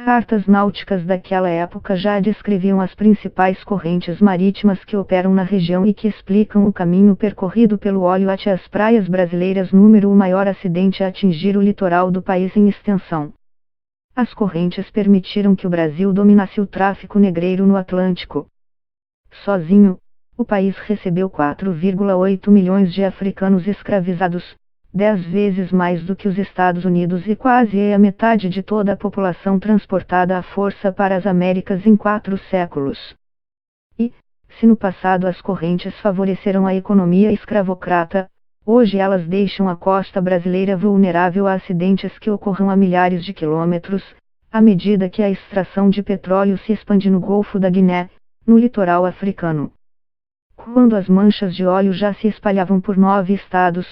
Cartas náuticas daquela época já descreviam as principais correntes marítimas que operam na região e que explicam o caminho percorrido pelo óleo até as praias brasileiras. O maior acidente a atingir o litoral do país em extensão. As correntes permitiram que o Brasil dominasse o tráfico negreiro no Atlântico. Sozinho, o país recebeu 4,8 milhões de africanos escravizados, 10 vezes mais do que os Estados Unidos e quase a metade de toda a população transportada à força para as Américas em 4 séculos. E, se no passado as correntes favoreceram a economia escravocrata, hoje elas deixam a costa brasileira vulnerável a acidentes que ocorram a milhares de quilômetros, à medida que a extração de petróleo se expande no Golfo da Guiné, no litoral africano. Quando as manchas de óleo já se espalhavam por 9 estados,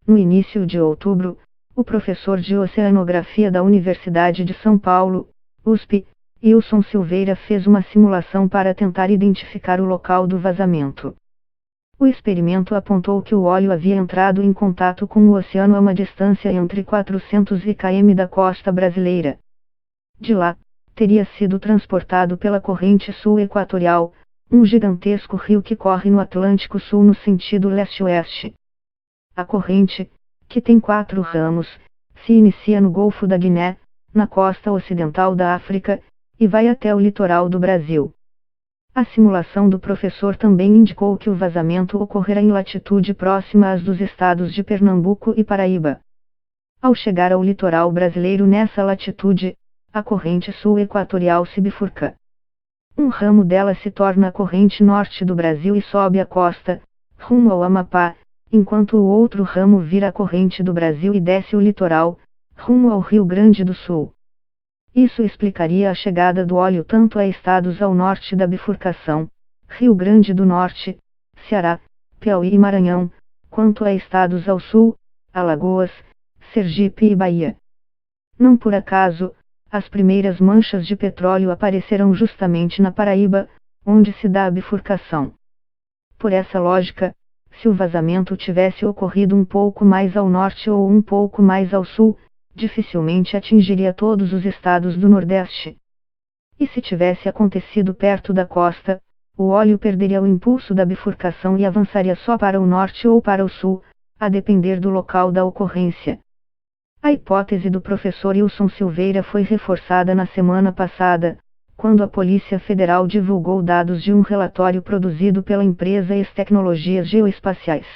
no início de outubro, o professor de oceanografia da Universidade de São Paulo, USP, Wilson Silveira fez uma simulação para tentar identificar o local do vazamento. O experimento apontou que o óleo havia entrado em contato com o oceano a uma distância entre 400 km da costa brasileira. De lá, teria sido transportado pela corrente sul equatorial, um gigantesco rio que corre no Atlântico Sul no sentido leste-oeste. A corrente, que tem 4 ramos, se inicia no Golfo da Guiné, na costa ocidental da África, e vai até o litoral do Brasil. A simulação do professor também indicou que o vazamento ocorrerá em latitude próxima às dos estados de Pernambuco e Paraíba. Ao chegar ao litoral brasileiro nessa latitude, a corrente sul equatorial se bifurca. Um ramo dela se torna a corrente norte do Brasil e sobe a costa, rumo ao Amapá, enquanto o outro ramo vira a corrente do Brasil e desce o litoral, rumo ao Rio Grande do Sul. Isso explicaria a chegada do óleo tanto a estados ao norte da bifurcação, Rio Grande do Norte, Ceará, Piauí e Maranhão, quanto a estados ao sul, Alagoas, Sergipe e Bahia. Não por acaso, as primeiras manchas de petróleo aparecerão justamente na Paraíba, onde se dá a bifurcação. Por essa lógica, se o vazamento tivesse ocorrido um pouco mais ao norte ou um pouco mais ao sul, dificilmente atingiria todos os estados do Nordeste. E se tivesse acontecido perto da costa, o óleo perderia o impulso da bifurcação e avançaria só para o norte ou para o sul, a depender do local da ocorrência. A hipótese do professor Wilson Silveira foi reforçada na semana passada, quando a Polícia Federal divulgou dados de um relatório produzido pela empresa ES Tecnologias Geoespaciais.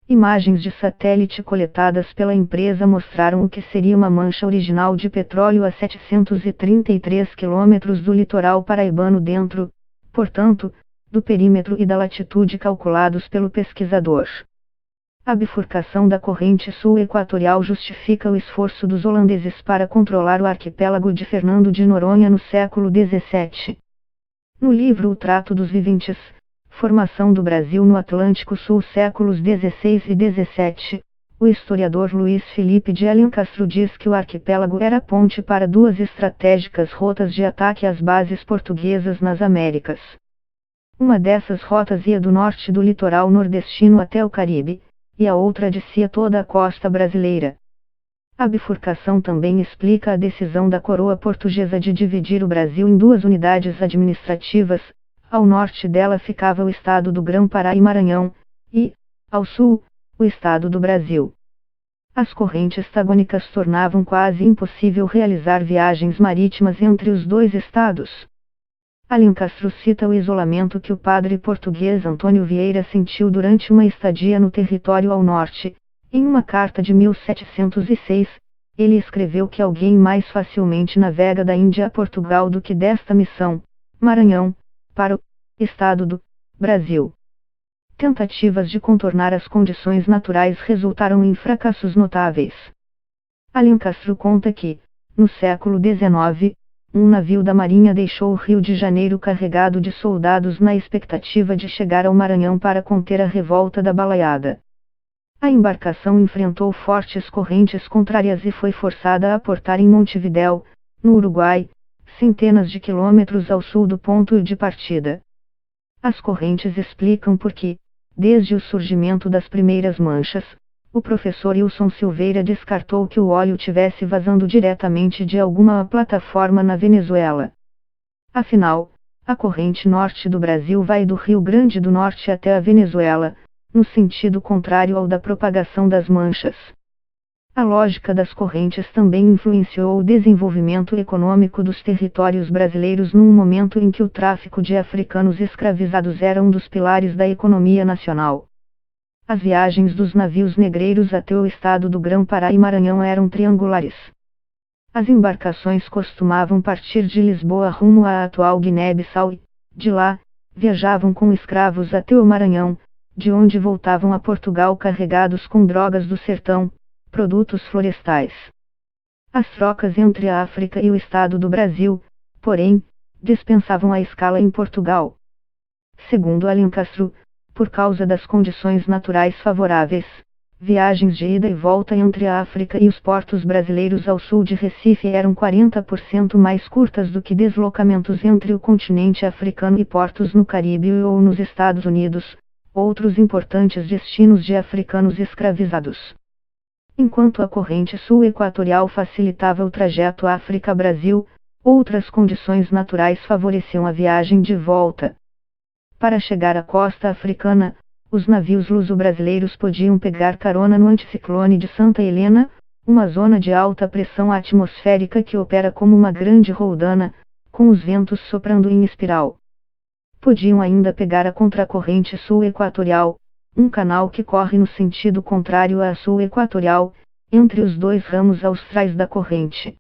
Imagens de satélite coletadas pela empresa mostraram o que seria uma mancha original de petróleo a 733 quilômetros do litoral paraibano dentro, portanto, do perímetro e da latitude calculados pelo pesquisador. A bifurcação da corrente sul equatorial justifica o esforço dos holandeses para controlar o arquipélago de Fernando de Noronha no século XVII. No livro O Trato dos Viventes, Formação do Brasil no Atlântico Sul séculos XVI e XVII, o historiador Luiz Felipe de Alencastro diz que o arquipélago era ponte para 2 estratégicas rotas de ataque às bases portuguesas nas Américas. Uma dessas rotas ia do norte do litoral nordestino até o Caribe, e a outra descia toda a costa brasileira. A bifurcação também explica a decisão da coroa portuguesa de dividir o Brasil em 2 unidades administrativas. Ao norte dela ficava o estado do Grã-Pará e Maranhão, e, ao sul, o estado do Brasil. As correntes tagônicas tornavam quase impossível realizar viagens marítimas entre os 2 estados. Alencastro cita o isolamento que o padre português Antônio Vieira sentiu durante uma estadia no território ao norte. Em uma carta de 1706, ele escreveu que alguém mais facilmente navega da Índia a Portugal do que desta missão, Maranhão, para o estado do Brasil. Tentativas de contornar as condições naturais resultaram em fracassos notáveis. Alencastro conta que, no século XIX, um navio da Marinha deixou o Rio de Janeiro carregado de soldados na expectativa de chegar ao Maranhão para conter a revolta da Balaiada. A embarcação enfrentou fortes correntes contrárias e foi forçada a aportar em Montevidéu, no Uruguai, centenas de quilômetros ao sul do ponto de partida. As correntes explicam por que, desde o surgimento das primeiras manchas, O professor Wilson Silveira descartou que o óleo tivesse vazando diretamente de alguma plataforma na Venezuela. Afinal, a corrente norte do Brasil vai do Rio Grande do Norte até a Venezuela, no sentido contrário ao da propagação das manchas. A lógica das correntes também influenciou o desenvolvimento econômico dos territórios brasileiros num momento em que o tráfico de africanos escravizados era um dos pilares da economia nacional. As viagens dos navios negreiros até o estado do Grão-Pará e Maranhão eram triangulares. As embarcações costumavam partir de Lisboa rumo à atual Guiné-Bissau e, de lá, viajavam com escravos até o Maranhão, de onde voltavam a Portugal carregados com drogas do sertão, produtos florestais. As trocas entre a África e o estado do Brasil, porém, dispensavam a escala em Portugal. Segundo Alencastro, por causa das condições naturais favoráveis, viagens de ida e volta entre a África e os portos brasileiros ao sul de Recife eram 40% mais curtas do que deslocamentos entre o continente africano e portos no Caribe ou nos Estados Unidos, outros importantes destinos de africanos escravizados. Enquanto a corrente sul-equatorial facilitava o trajeto África-Brasil, outras condições naturais favoreciam a viagem de volta. Para chegar à costa africana, os navios luso-brasileiros podiam pegar carona no anticiclone de Santa Helena, uma zona de alta pressão atmosférica que opera como uma grande roldana, com os ventos soprando em espiral. Podiam ainda pegar a contracorrente sul-equatorial, um canal que corre no sentido contrário à sul-equatorial, entre os dois ramos austrais da corrente.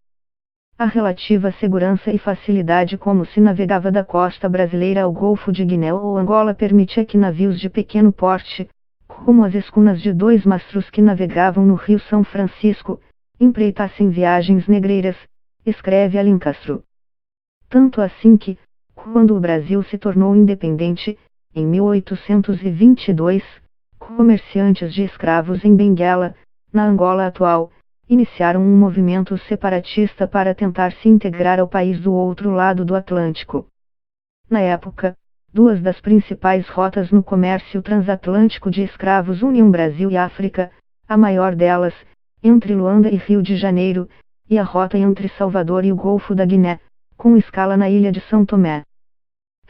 A relativa segurança e facilidade como se navegava da costa brasileira ao Golfo de Guiné ou Angola permitia que navios de pequeno porte, como as escunas de 2 mastros que navegavam no Rio São Francisco, empreitassem viagens negreiras, escreve Alencastro. Tanto assim que, quando o Brasil se tornou independente, em 1822, comerciantes de escravos em Benguela, na Angola atual, iniciaram um movimento separatista para tentar se integrar ao país do outro lado do Atlântico. Na época, 2 das principais rotas no comércio transatlântico de escravos uniam Brasil e África, a maior delas, entre Luanda e Rio de Janeiro, e a rota entre Salvador e o Golfo da Guiné, com escala na ilha de São Tomé.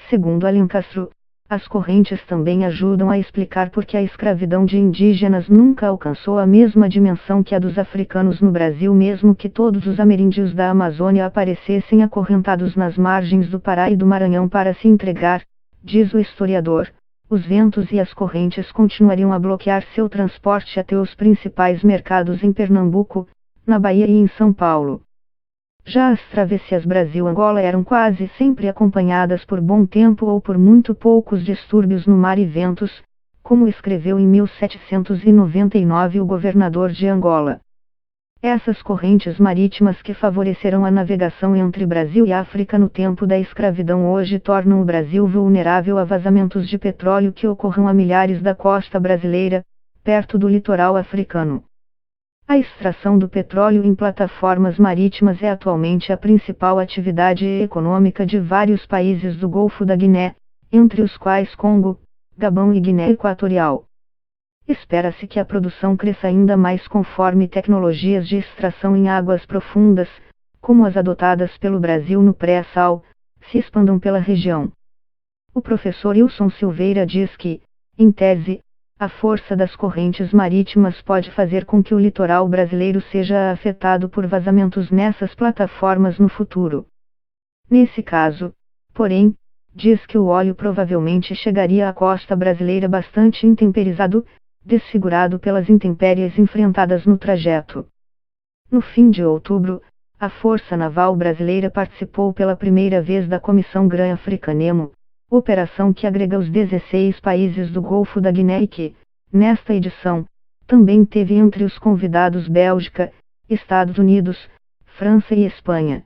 Segundo Alencastro, as correntes também ajudam a explicar por que a escravidão de indígenas nunca alcançou a mesma dimensão que a dos africanos no Brasil, mesmo que todos os ameríndios da Amazônia aparecessem acorrentados nas margens do Pará e do Maranhão para se entregar, diz o historiador. Os ventos e as correntes continuariam a bloquear seu transporte até os principais mercados em Pernambuco, na Bahia e em São Paulo. Já as travessias Brasil-Angola eram quase sempre acompanhadas por bom tempo ou por muito poucos distúrbios no mar e ventos, como escreveu em 1799 o governador de Angola. Essas correntes marítimas que favoreceram a navegação entre Brasil e África no tempo da escravidão hoje tornam o Brasil vulnerável a vazamentos de petróleo que ocorram a milhares da costa brasileira, perto do litoral africano. A extração do petróleo em plataformas marítimas é atualmente a principal atividade econômica de vários países do Golfo da Guiné, entre os quais Congo, Gabão e Guiné Equatorial. Espera-se que a produção cresça ainda mais conforme tecnologias de extração em águas profundas, como as adotadas pelo Brasil no pré-sal, se expandam pela região. O professor Wilson Silveira diz que, em tese, a força das correntes marítimas pode fazer com que o litoral brasileiro seja afetado por vazamentos nessas plataformas no futuro. Nesse caso, porém, diz que o óleo provavelmente chegaria à costa brasileira bastante intemperizado, desfigurado pelas intempéries enfrentadas no trajeto. No fim de outubro, a Força Naval Brasileira participou pela primeira vez da Comissão Gran-Africanemo, operação que agrega os 16 países do Golfo da Guiné e que, nesta edição, também teve entre os convidados Bélgica, Estados Unidos, França e Espanha.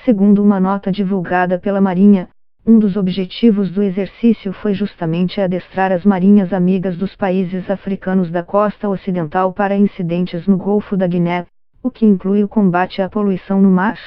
Segundo uma nota divulgada pela Marinha, um dos objetivos do exercício foi justamente adestrar as marinhas amigas dos países africanos da costa ocidental para incidentes no Golfo da Guiné, o que inclui o combate à poluição no mar.